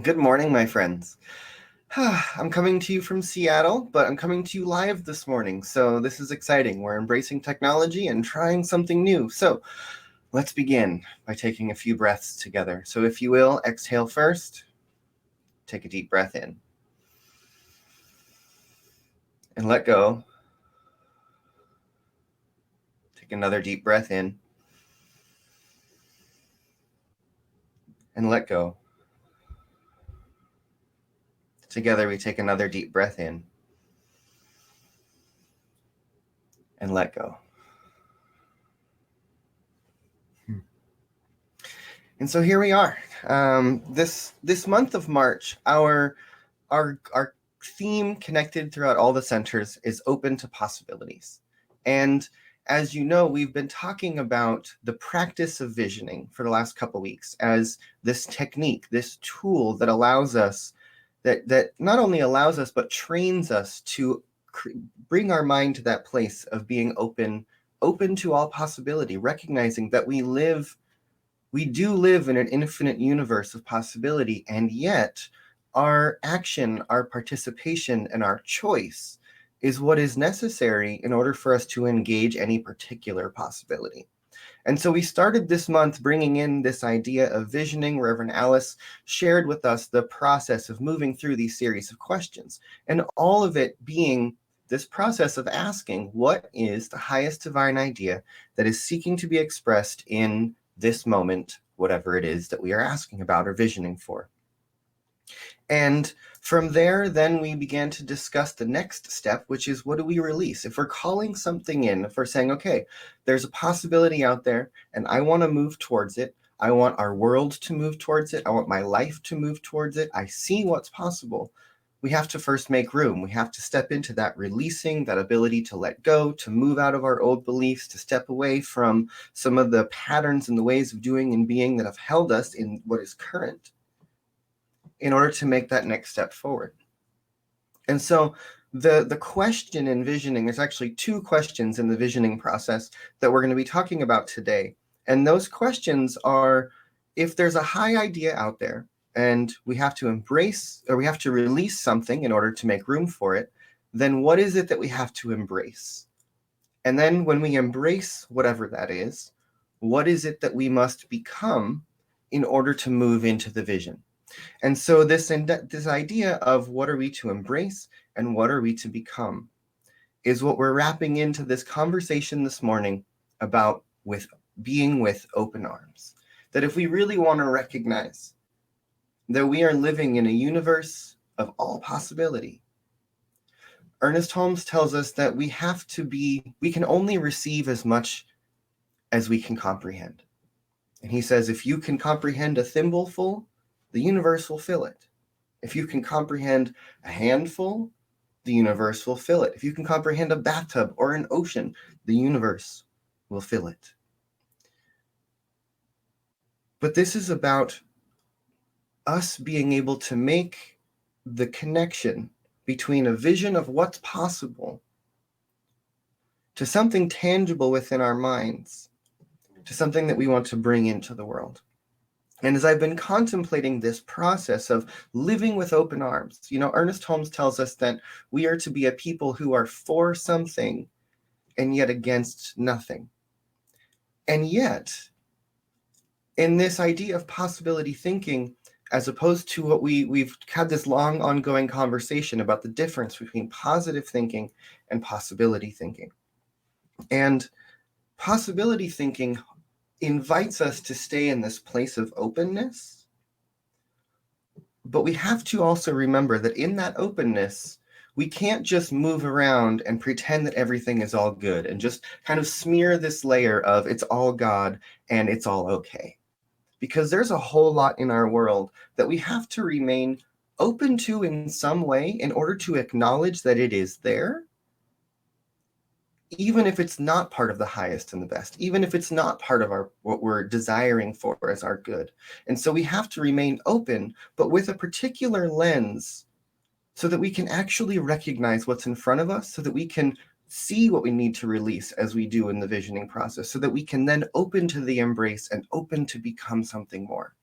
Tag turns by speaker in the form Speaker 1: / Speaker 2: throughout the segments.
Speaker 1: Good morning, my friends. I'm coming to you from Seattle, but I'm coming to you live this morning, so this is exciting. We're embracing technology and trying something new. So let's begin by taking a few breaths together. So if you will, exhale first, take a deep breath in, and let go. Take another deep breath in, and let go. Together we take another deep breath in, and let go. And so here we are. This month of March, our theme connected throughout all the centers is open to possibilities. And as you know, we've been talking about the practice of visioning for the last couple of weeks as this technique, this tool that allows us, that not only allows us, but trains us to bring our mind to that place of being open to all possibility, recognizing that we do live in an infinite universe of possibility, and yet our action, our participation, and our choice is what is necessary in order for us to engage any particular possibility. And so we started this month bringing in this idea of visioning. Reverend Alice shared with us the process of moving through these series of questions, and all of it being this process of asking, what is the highest divine idea that is seeking to be expressed in this moment, whatever it is that we are asking about or visioning for? And from there, then we began to discuss the next step, which is, what do we release? If we're calling something in, if we're saying, okay, there's a possibility out there and I want to move towards it. I want our world to move towards it. I want my life to move towards it. I see what's possible. We have to first make room. We have to step into that releasing, that ability to let go, to move out of our old beliefs, to step away from some of the patterns and the ways of doing and being that have held us in what is current, in order to make that next step forward. And so the question in visioning, there's actually two questions in the visioning process that we're going to be talking about today. And those questions are, if there's a high idea out there and we have to embrace, or we have to release something in order to make room for it, then what is it that we have to embrace? And then when we embrace whatever that is, what is it that we must become in order to move into the vision? And so this idea of what are we to embrace and what are we to become is what we're wrapping into this conversation this morning about being with open arms. That if we really want to recognize that we are living in a universe of all possibility, Ernest Holmes tells us that we can only receive as much as we can comprehend. And he says, if you can comprehend a thimbleful, the universe will fill it. If you can comprehend a handful, the universe will fill it. If you can comprehend a bathtub or an ocean, the universe will fill it. But this is about us being able to make the connection between a vision of what's possible to something tangible within our minds, to something that we want to bring into the world. And as I've been contemplating this process of living with open arms, Ernest Holmes tells us that we are to be a people who are for something and yet against nothing. And yet, in this idea of possibility thinking, as opposed to what we've had this long ongoing conversation about the difference between positive thinking and possibility thinking. And possibility thinking invites us to stay in this place of openness. But we have to also remember that in that openness, we can't just move around and pretend that everything is all good and just kind of smear this layer of it's all God and it's all okay. Because there's a whole lot in our world that we have to remain open to in some way in order to acknowledge that it is there, even if it's not part of the highest and the best, even if it's not part of what we're desiring for as our good. And so we have to remain open, but with a particular lens, so that we can actually recognize what's in front of us, so that we can see what we need to release as we do in the visioning process, so that we can then open to the embrace and open to become something more.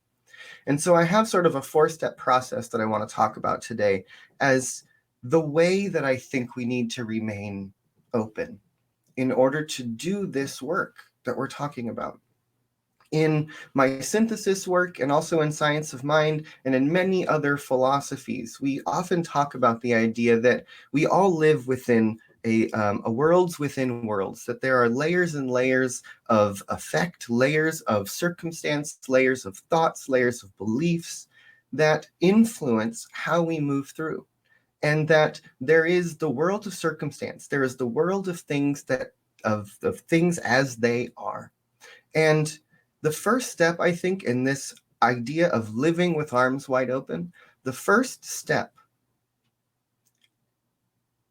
Speaker 1: And so I have sort of a 4-step process that I want to talk about today as the way that I think we need to remain open in order to do this work that we're talking about. In my synthesis work and also in science of mind and in many other philosophies, we often talk about the idea that we all live within a worlds within worlds, that there are layers and layers of effect, layers of circumstance, layers of thoughts, layers of beliefs that influence how we move through. And that there is the world of circumstance, there is the world of things of things as they are. And the first step, I think, in this idea of living with arms wide open, the first step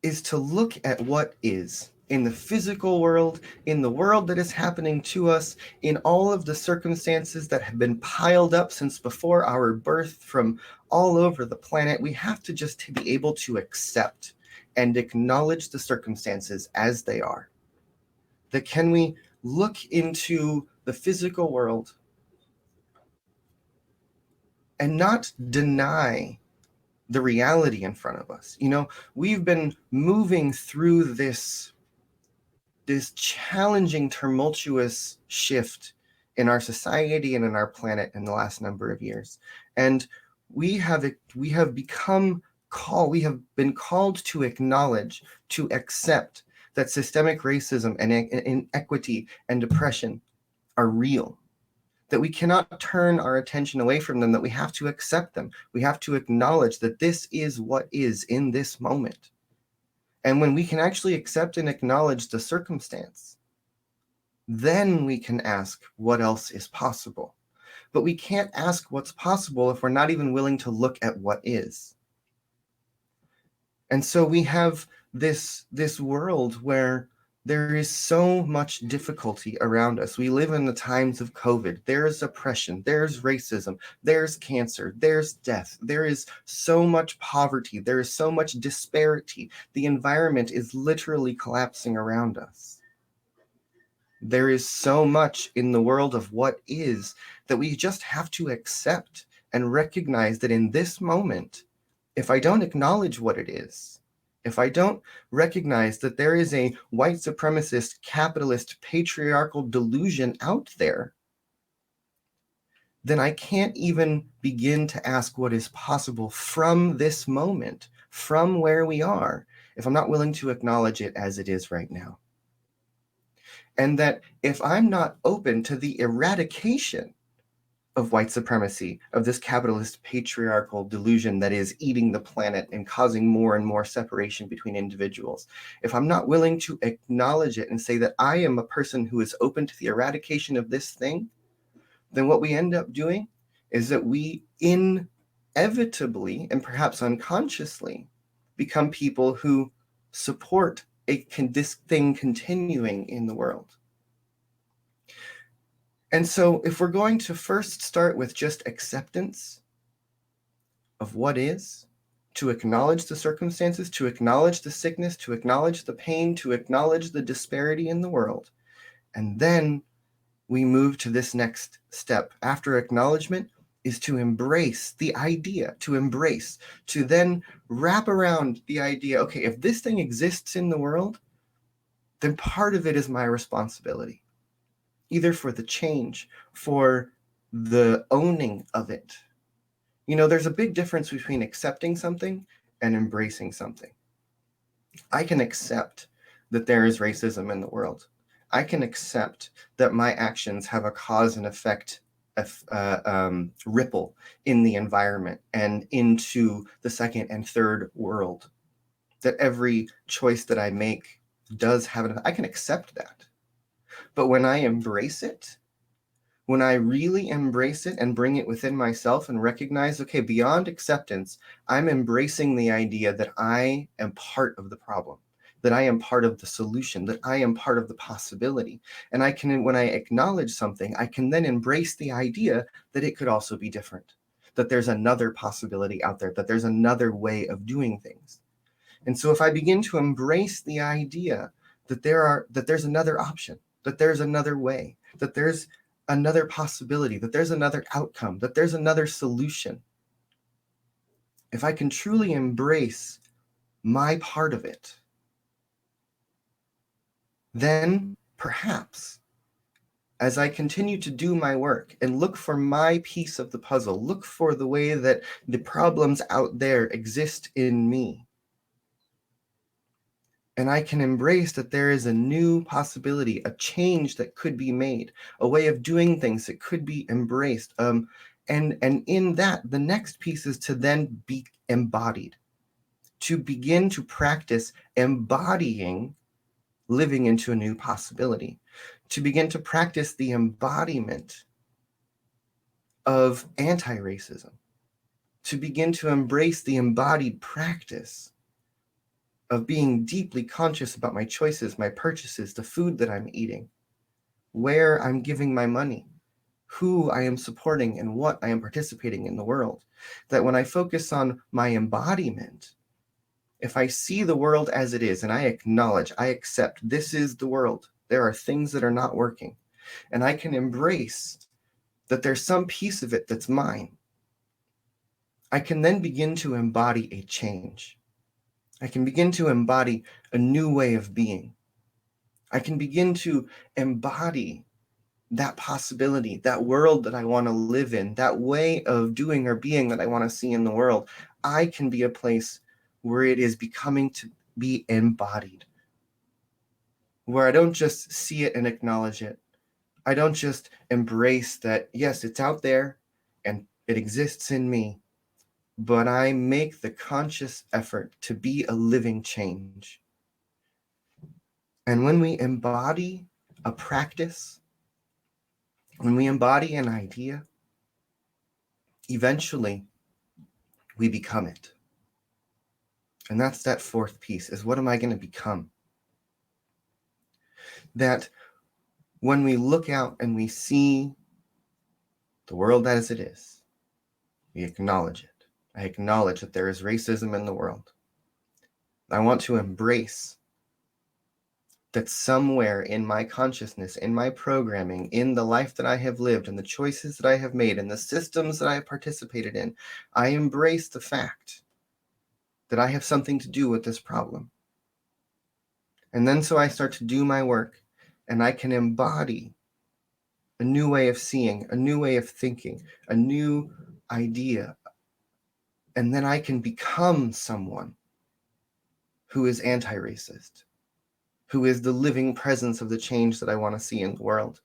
Speaker 1: is to look at what is in the physical world, in the world that is happening to us, in all of the circumstances that have been piled up since before our birth from all over the planet. We have to just be able to accept and acknowledge the circumstances as they are. That can we look into the physical world and not deny the reality in front of us? We've been moving through this challenging, tumultuous shift in our society and in our planet in the last number of years. And we have been called to acknowledge, to accept that systemic racism and inequity and oppression are real, that we cannot turn our attention away from them, that we have to accept them. We have to acknowledge that this is what is in this moment. And when we can actually accept and acknowledge the circumstance, then we can ask what else is possible. But we can't ask what's possible if we're not even willing to look at what is. And so we have this world where there is so much difficulty around us. We live in the times of COVID. There's oppression, there's racism, there's cancer, there's death. There is so much poverty. There is so much disparity. The environment is literally collapsing around us. There is so much in the world of what is that we just have to accept and recognize that in this moment, if I don't acknowledge what it is, if I don't recognize that there is a white supremacist, capitalist, patriarchal delusion out there, then I can't even begin to ask what is possible from this moment, from where we are, if I'm not willing to acknowledge it as it is right now. And that if I'm not open to the eradication of white supremacy, of this capitalist patriarchal delusion that is eating the planet and causing more and more separation between individuals, if I'm not willing to acknowledge it and say that I am a person who is open to the eradication of this thing, then what we end up doing is that we inevitably and perhaps unconsciously become people who support this thing continuing in the world. And so if we're going to first start with just acceptance of what is, to acknowledge the circumstances, to acknowledge the sickness, to acknowledge the pain, to acknowledge the disparity in the world, and then we move to this next step after acknowledgement is to embrace the idea, to then wrap around the idea, okay, if this thing exists in the world, then part of it is my responsibility, either for the change, for the owning of it. There's a big difference between accepting something and embracing something. I can accept that there is racism in the world. I can accept that my actions have a cause and effect ripple in the environment and into the second and third world, that every choice that I make does have I can accept that. But when I embrace it, when I really embrace it and bring it within myself and recognize, okay, beyond acceptance, I'm embracing the idea that I am part of the problem, that I am part of the solution, that I am part of the possibility. And when I acknowledge something, I can then embrace the idea that it could also be different, that there's another possibility out there, that there's another way of doing things. And so if I begin to embrace the idea that there's another option, that there's another way, that there's another possibility, that there's another outcome, that there's another solution, if I can truly embrace my part of it, then perhaps as I continue to do my work and look for my piece of the puzzle, look for the way that the problems out there exist in me, and I can embrace that there is a new possibility, a change that could be made, a way of doing things that could be embraced. And in that, the next piece is to then be embodied, to begin to practice embodying living into a new possibility, to begin to practice the embodiment of anti-racism, to begin to embrace the embodied practice of being deeply conscious about my choices, my purchases, the food that I'm eating, where I'm giving my money, who I am supporting, and what I am participating in the world. That when I focus on my embodiment, if I see the world as it is and I acknowledge, I accept this is the world, there are things that are not working, and I can embrace that there's some piece of it that's mine, I can then begin to embody a change. I can begin to embody a new way of being. I can begin to embody that possibility, that world that I want to live in, that way of doing or being that I want to see in the world. I can be a place where it is becoming to be embodied, where I don't just see it and acknowledge it. I don't just embrace that, yes, it's out there and it exists in me, but I make the conscious effort to be a living change. And when we embody a practice, when we embody an idea, eventually we become it. And that's that fourth piece, is what am I going to become? That when we look out and we see the world as it is, we acknowledge it. I acknowledge that there is racism in the world. I want to embrace that somewhere in my consciousness, in my programming, in the life that I have lived, and the choices that I have made, and the systems that I have participated in, I embrace the fact that I have something to do with this problem. And then so I start to do my work, and I can embody a new way of seeing, a new way of thinking, a new idea. And then I can become someone who is anti-racist, who is the living presence of the change that I want to see in the world,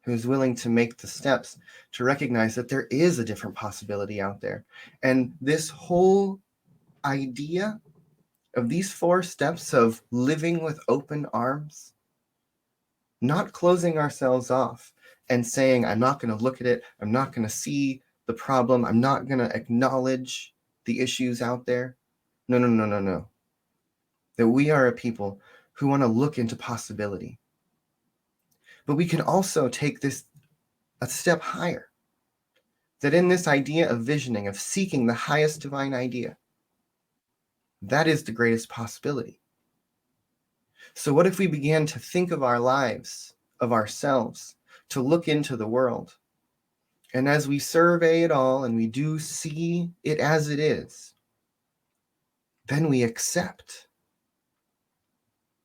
Speaker 1: who's willing to make the steps to recognize that there is a different possibility out there. And this whole idea of these 4 steps of living with open arms, not closing ourselves off and saying, I'm not going to look at it, I'm not going to see the problem, I'm not going to acknowledge the issues out there. No. That we are a people who want to look into possibility. But we can also take this a step higher. That in this idea of visioning, of seeking the highest divine idea, that is the greatest possibility. So what if we began to think of our lives, of ourselves, to look into the world, and as we survey it all and we do see it as it is, then we accept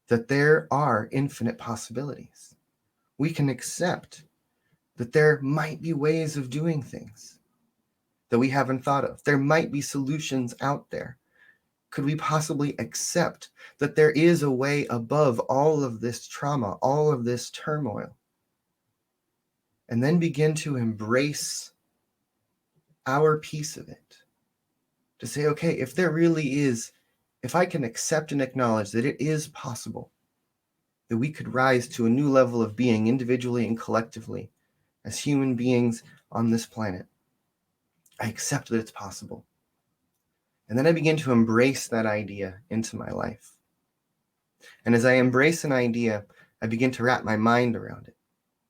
Speaker 1: that there are infinite possibilities. We can accept that there might be ways of doing things that we haven't thought of. There might be solutions out there. Could we possibly accept that there is a way above all of this trauma, all of this turmoil? And then begin to embrace our piece of it. To say, okay, if there really is, if I can accept and acknowledge that it is possible, that we could rise to a new level of being individually and collectively as human beings on this planet, I accept that it's possible. And then I begin to embrace that idea into my life. And as I embrace an idea, I begin to wrap my mind around it.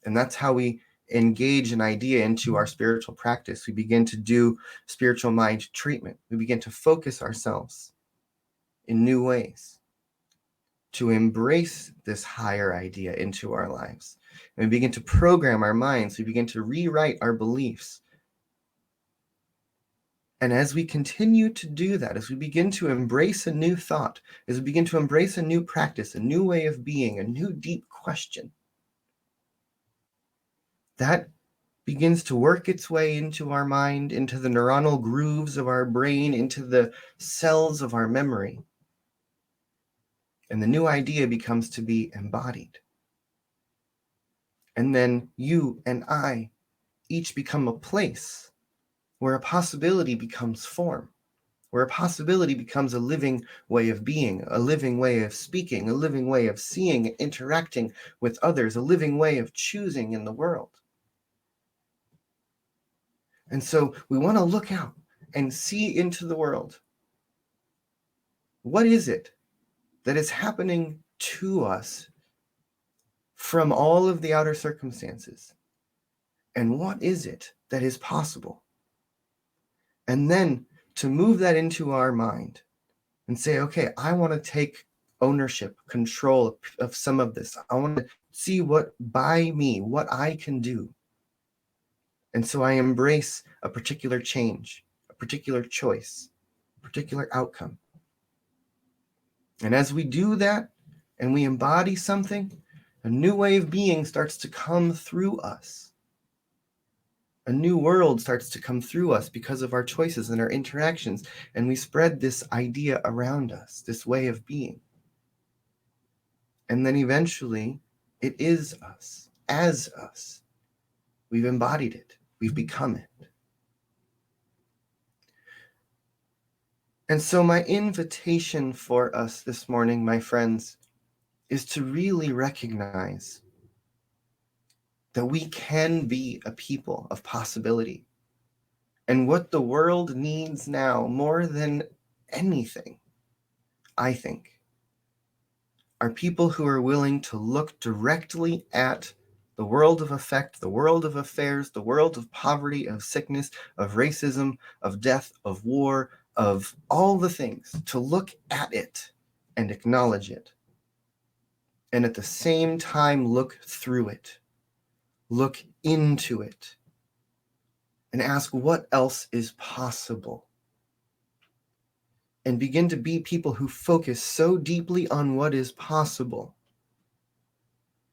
Speaker 1: And that's how we engage an idea into our spiritual practice. We begin to do spiritual mind treatment. We begin to focus ourselves in new ways to embrace this higher idea into our lives, and we begin to program our minds. We begin to rewrite our beliefs. And as we continue to do that, as we begin to embrace a new thought, as we begin to embrace a new practice, a new way of being, a new deep question, that begins to work its way into our mind, into the neuronal grooves of our brain, into the cells of our memory. And the new idea becomes to be embodied. And then you and I each become a place where a possibility becomes form, where a possibility becomes a living way of being, a living way of speaking, a living way of seeing and interacting with others, a living way of choosing in the world. And so we want to look out and see into the world. What is it that is happening to us from all of the outer circumstances? And what is it that is possible? And then to move that into our mind and say, okay, I want to take ownership, control of some of this. I want to see what by me, what I can do. And so I embrace a particular change, a particular choice, a particular outcome. And as we do that and we embody something, a new way of being starts to come through us. A new world starts to come through us because of our choices and our interactions. And we spread this idea around us, this way of being. And then eventually it is us, as us. We've embodied it. We've become it. And so my invitation for us this morning, my friends, is to really recognize that we can be a people of possibility. And what the world needs now more than anything, I think, are people who are willing to look directly at the world of effect, the world of affairs, the world of poverty, of sickness, of racism, of death, of war, of all the things, to look at it and acknowledge it. And at the same time, look through it, look into it, and ask what else is possible. And begin to be people who focus so deeply on what is possible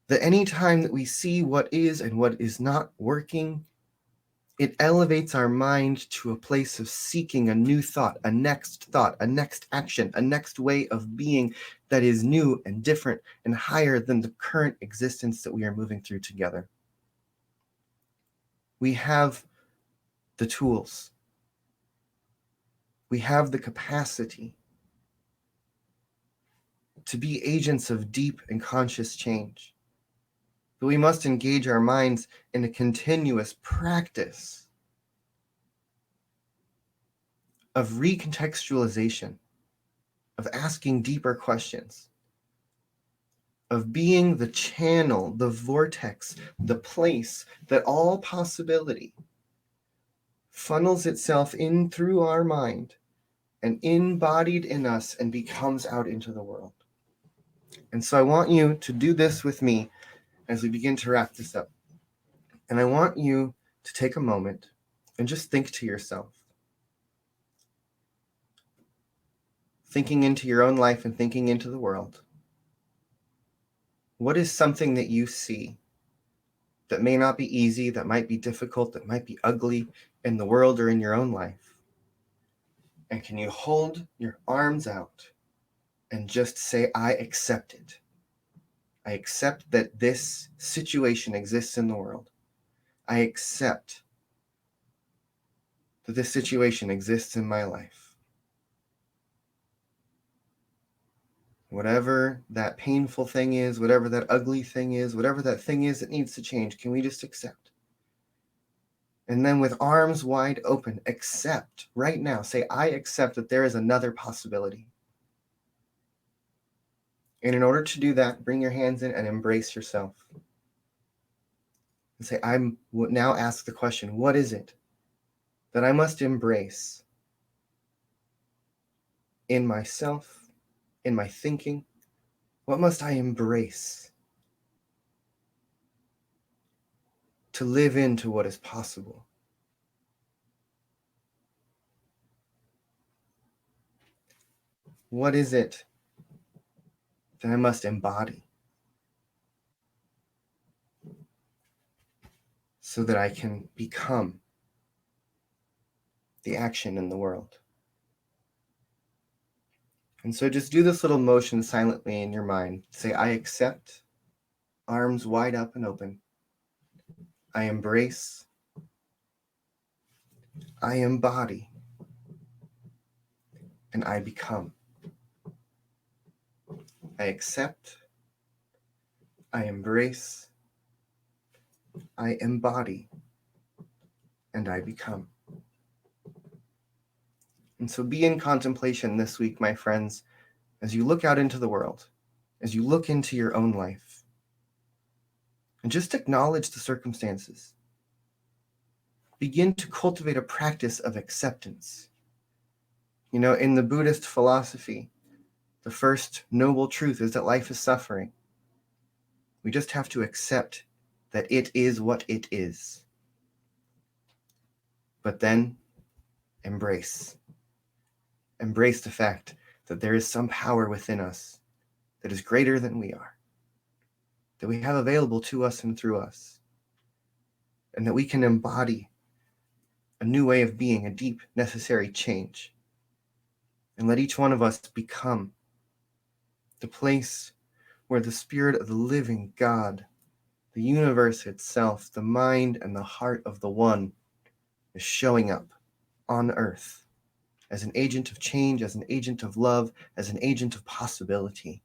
Speaker 1: that any time that we see what is and what is not working, it elevates our mind to a place of seeking a new thought, a next action, a next way of being that is new and different and higher than the current existence that we are moving through together. We have the tools. We have the capacity to be agents of deep and conscious change. But we must engage our minds in a continuous practice of recontextualization, of asking deeper questions, of being the channel, the vortex, the place that all possibility funnels itself in through our mind and embodied in us and becomes out into the world. And so I want you to do this with me as we begin to wrap this up. And I want you to take a moment and just think to yourself, thinking into your own life and thinking into the world. What is something that you see that may not be easy, that might be difficult, that might be ugly in the world or in your own life? And can you hold your arms out and just say, I accept it. I accept that this situation exists in the world. I accept that this situation exists in my life. Whatever that painful thing is, whatever that ugly thing is, whatever that thing is that needs to change, can we just accept? And then with arms wide open, accept right now. Say, I accept that there is another possibility. And in order to do that, bring your hands in and embrace yourself. And say, now ask the question, what is it that I must embrace in myself, in my thinking? What must I embrace to live into what is possible. What is it that I must embody so that I can become the action in the world? And so just do this little motion silently in your mind. Say, I accept, arms wide up and open. I embrace, I embody, and I become. I accept, I embrace, I embody, and I become. And so be in contemplation this week, my friends, as you look out into the world, as you look into your own life, and just acknowledge the circumstances. Begin to cultivate a practice of acceptance. You know, in the Buddhist philosophy, the first noble truth is that life is suffering. We just have to accept that it is what it is. But then embrace. Embrace the fact that there is some power within us that is greater than we are, that we have available to us and through us, and that we can embody a new way of being, a deep, necessary change. And let each one of us become the place where the Spirit of the living God, the universe itself, the mind and the heart of the One, is showing up on earth as an agent of change, as an agent of love, as an agent of possibility.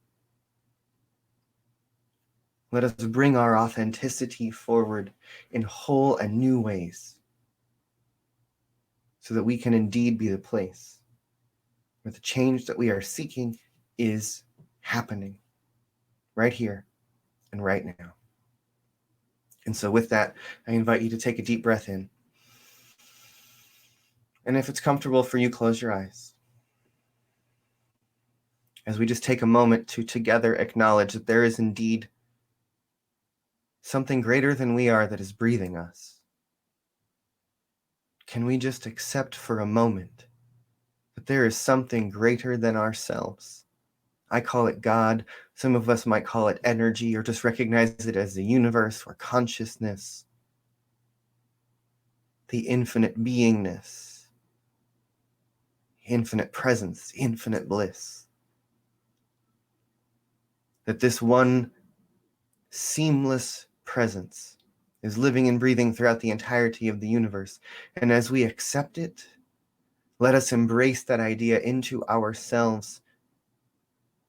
Speaker 1: Let us bring our authenticity forward in whole and new ways so that we can indeed be the place where the change that we are seeking is happening right here and right now. And so with that, I invite you to take a deep breath in. And if it's comfortable for you, close your eyes. As we just take a moment to together acknowledge that there is indeed something greater than we are that is breathing us. Can we just accept for a moment that there is something greater than ourselves? I call it God. Some of us might call it energy, or just recognize it as the universe or consciousness, the infinite beingness, infinite presence, infinite bliss. That this one seamless presence is living and breathing throughout the entirety of the universe. And as we accept it, let us embrace that idea into ourselves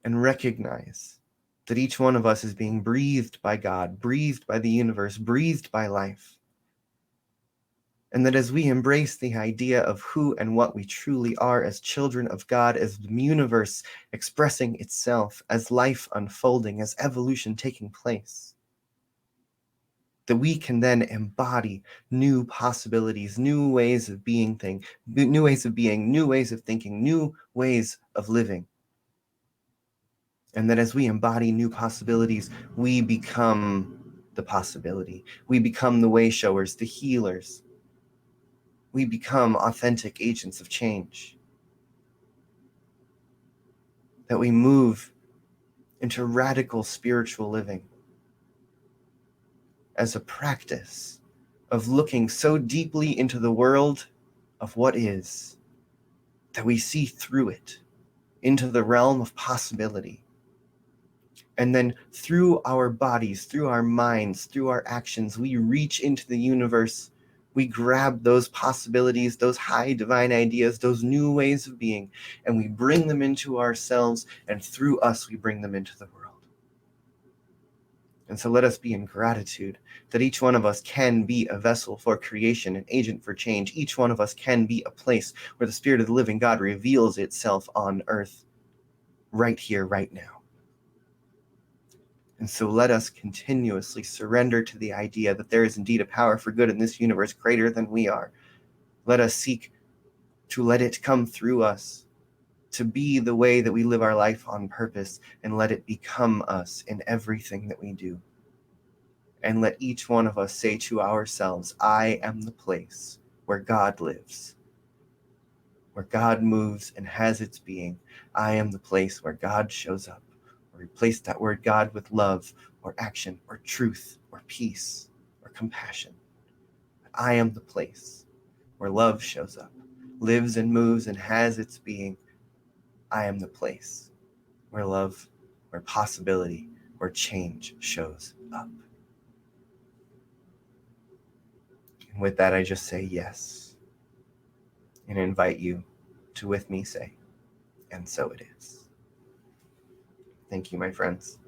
Speaker 1: and recognize that each one of us is being breathed by God, breathed by the universe, breathed by life. And that as we embrace the idea of who and what we truly are as children of God, as the universe expressing itself, as life unfolding, as evolution taking place, that we can then embody new possibilities, new ways of being, new ways of being, new ways of thinking, new ways of living. And that as we embody new possibilities, we become the possibility. We become the way showers, the healers. We become authentic agents of change. That we move into radical spiritual living as a practice of looking so deeply into the world of what is, that we see through it into the realm of possibility. And then through our bodies, through our minds, through our actions, we reach into the universe. We grab those possibilities, those high divine ideas, those new ways of being, and we bring them into ourselves, and through us, we bring them into the world. And so let us be in gratitude that each one of us can be a vessel for creation, an agent for change. Each one of us can be a place where the Spirit of the living God reveals itself on earth, right here, right now. And so let us continuously surrender to the idea that there is indeed a power for good in this universe greater than we are. Let us seek to let it come through us, to be the way that we live our life on purpose, and let it become us in everything that we do. And let each one of us say to ourselves, I am the place where God lives, where God moves and has its being. I am the place where God shows up. Or replace that word God with love or action or truth or peace or compassion. I am the place where love shows up, lives and moves and has its being. I am the place where love, where possibility, where change shows up. And with that, I just say yes and invite you to with me say, and so it is. Thank you, my friends.